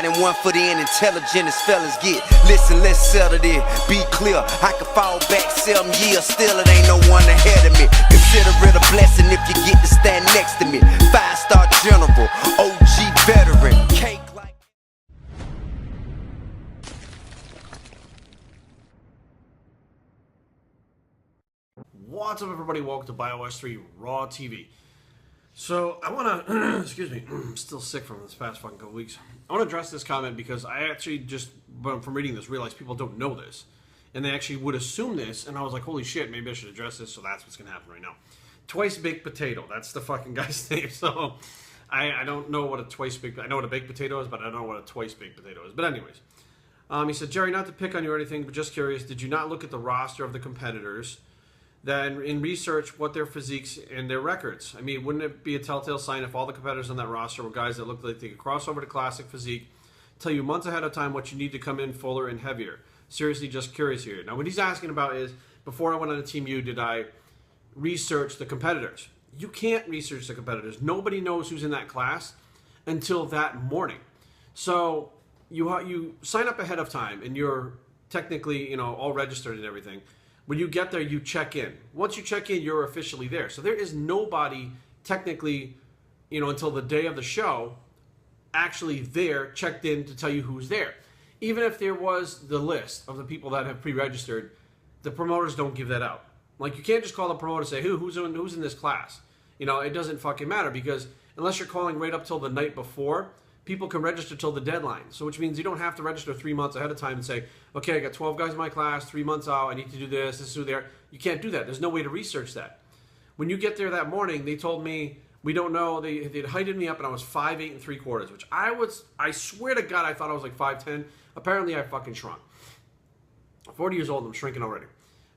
mind and one for the intelligent as fellas get. Listen, let's settle this, be clear. I could fall back 7 years, still it ain't no one ahead of me. Consider it a blessing if you get to stand next to me. 5-star general, OG veteran, cake like. What's up, everybody? Welcome to BioS3 Raw TV. So I want to, excuse me, I'm still sick from this past fucking couple weeks. I want to address this comment because I actually just, from reading this, realized people don't know this. And they actually would assume this, and I was like, holy shit, maybe I should address this, so that's what's going to happen right now. Twice baked potato, that's the fucking guy's name. So I don't know what a twice baked, I know what a baked potato is, but I don't know what a twice baked potato is. But anyways, he said, Jerry, not to pick on you or anything, but just curious, did you not look at the roster of the competitors then in research what their physiques and their records? I mean, wouldn't it be a telltale sign if all the competitors on that roster were guys that looked like they could cross over to classic physique, tell you months ahead of time what you need to come in fuller and heavier? Seriously, just curious here. Now, what he's asking about is, before I went on to Team U, did I research the competitors? You can't research the competitors. Nobody knows who's in that class until that morning. So you sign up ahead of time, and you're technically, all registered and everything. When you get there, you check in. Once you check in, you're officially there. So there is nobody technically, until the day of the show, actually there, checked in to tell you who's there. Even if there was the list of the people that have pre-registered, the promoters don't give that out. Like, you can't just call the promoter and say, who's in this class? It doesn't fucking matter, because unless you're calling right up till the night before, people can register till the deadline. So which means you don't have to register 3 months ahead of time and say, okay, I got 12 guys in my class, 3 months out, I need to do this is who they are. You can't do that. There's no way to research that. When you get there that morning, they told me, we don't know, they'd heightened me up and I was 5'8 3/4, which I swear to God, I thought I was like 5'10". Apparently I fucking shrunk. 40 years old, I'm shrinking already.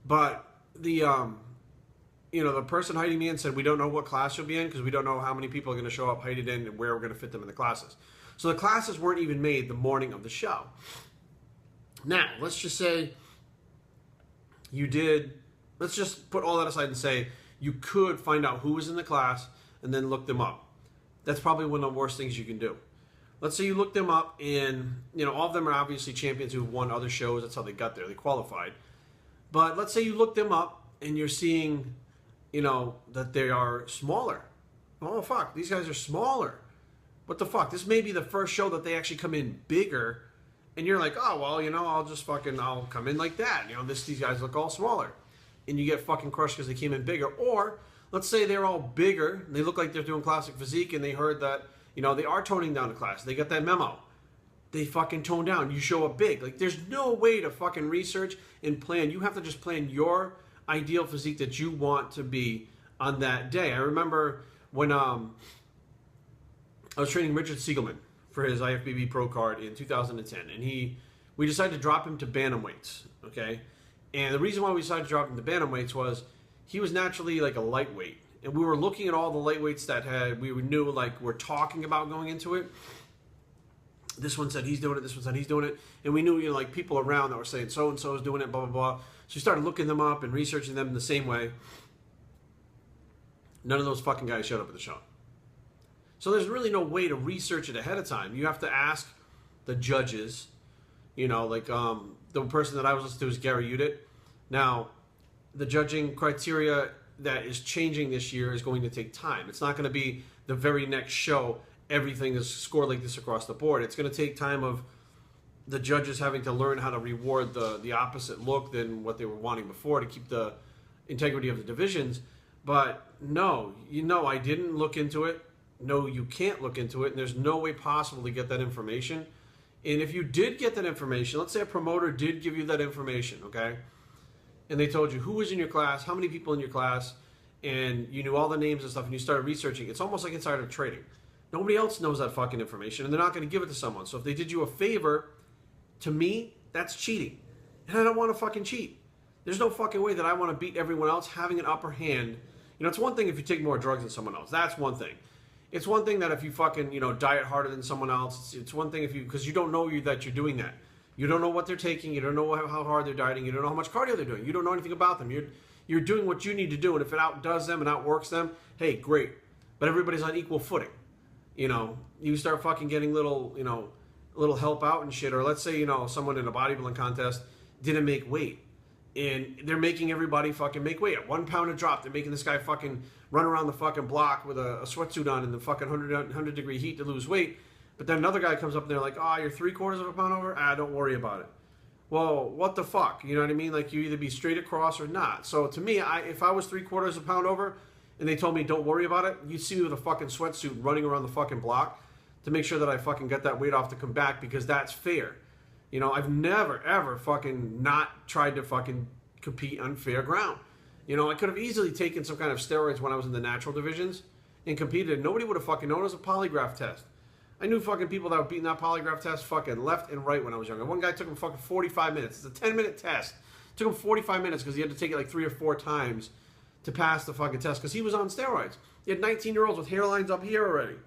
But the person hiding me in said, we don't know what class you'll be in because we don't know how many people are going to show up heighted in and where we're going to fit them in the classes. So the classes weren't even made the morning of the show. Now, let's just say let's just put all that aside and say you could find out who was in the class and then look them up. That's probably one of the worst things you can do. Let's say you look them up and, all of them are obviously champions who've won other shows. That's how they got there. They qualified. But let's say you look them up and you're seeing, that they are smaller. Oh, fuck, these guys are smaller. What the fuck? This may be the first show that they actually come in bigger, and you're like, oh, well, I'll come in like that. These guys look all smaller. And you get fucking crushed because they came in bigger. Or, let's say they're all bigger, and they look like they're doing classic physique, and they heard that, they are toning down the class. They got that memo. They fucking tone down. You show up big. Like, there's no way to fucking research and plan. You have to just plan your ideal physique that you want to be on that day. I remember when I was training Richard Siegelman for his IFBB Pro card in 2010, and we decided to drop him to bantamweights, okay? And the reason why we decided to drop him to bantamweights was he was naturally like a lightweight, and we were looking at all the lightweights that we knew, like, we're talking about going into it. This one said he's doing it, this one said he's doing it, and we knew, like, people around that were saying so-and-so is doing it, blah, blah, blah. So we started looking them up and researching them in the same way. None of those fucking guys showed up at the show. So there's really no way to research it ahead of time. You have to ask the judges, the person that I was listening to was Gary Udit. Now, the judging criteria that is changing this year is going to take time. It's not going to be the very next show, everything is scored like this across the board. It's going to take time of the judges having to learn how to reward the opposite look than what they were wanting before to keep the integrity of the divisions. But no, I didn't look into it. No, you can't look into it, and there's no way possible to get that information. And if you did get that information, let's say a promoter did give you that information, okay? And they told you who was in your class, how many people in your class, and you knew all the names and stuff, and you started researching. It's almost like insider trading. Nobody else knows that fucking information, and they're not going to give it to someone. So if they did you a favor, to me, that's cheating. And I don't want to fucking cheat. There's no fucking way that I want to beat everyone else having an upper hand. It's one thing if you take more drugs than someone else. That's one thing. It's one thing that if you fucking, diet harder than someone else. It's one thing because you don't know that you're doing that. You don't know what they're taking. You don't know how hard they're dieting. You don't know how much cardio they're doing. You don't know anything about them. You're doing what you need to do, and if it outdoes them and outworks them, hey, great. But everybody's on equal footing. You start fucking getting little, a little help out and shit. Or let's say, you know, someone in a bodybuilding contest didn't make weight. And they're making everybody fucking make weight. At 1 pound a drop, they're making this guy fucking run around the fucking block with a sweatsuit on in the fucking 100 degree heat to lose weight. But then another guy comes up and they're like, oh, you're 3/4 of a pound over? Don't worry about it. Well, what the fuck? You know what I mean? Like, you either be straight across or not. So to me, if I was 3/4 of a pound over and they told me don't worry about it, you'd see me with a fucking sweatsuit running around the fucking block to make sure that I fucking get that weight off to come back, because that's fair. You know, I've never, ever fucking not tried to fucking compete on fair ground. You know, I could have easily taken some kind of steroids when I was in the natural divisions and competed. Nobody would have fucking known it was a polygraph test. I knew fucking people that were beating that polygraph test fucking left and right when I was younger. One guy took him fucking 45 minutes. It's a 10-minute test. It took him 45 minutes because he had to take it like 3 or 4 times to pass the fucking test because he was on steroids. He had 19-year-olds with hairlines up here already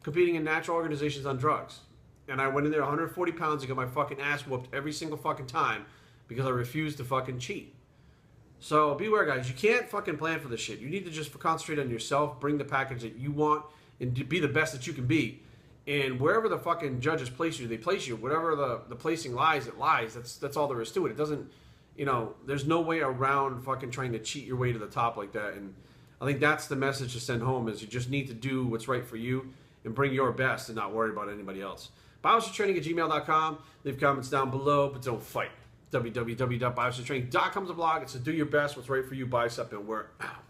competing in natural organizations on drugs. And I went in there 140 pounds and got my fucking ass whooped every single fucking time because I refused to fucking cheat. So beware, guys. You can't fucking plan for this shit. You need to just concentrate on yourself, bring the package that you want, and be the best that you can be. And wherever the fucking judges place you, they place you. Whatever the placing lies, it lies. That's all there is to it. It doesn't, you know, there's no way around fucking trying to cheat your way to the top like that. And I think that's the message to send home, is you just need to do what's right for you and bring your best and not worry about anybody else. BioStraining@gmail.com. Leave comments down below, but don't fight. www.biostraining.com is a blog. It's to do your best, what's right for you, bicep, and we're out.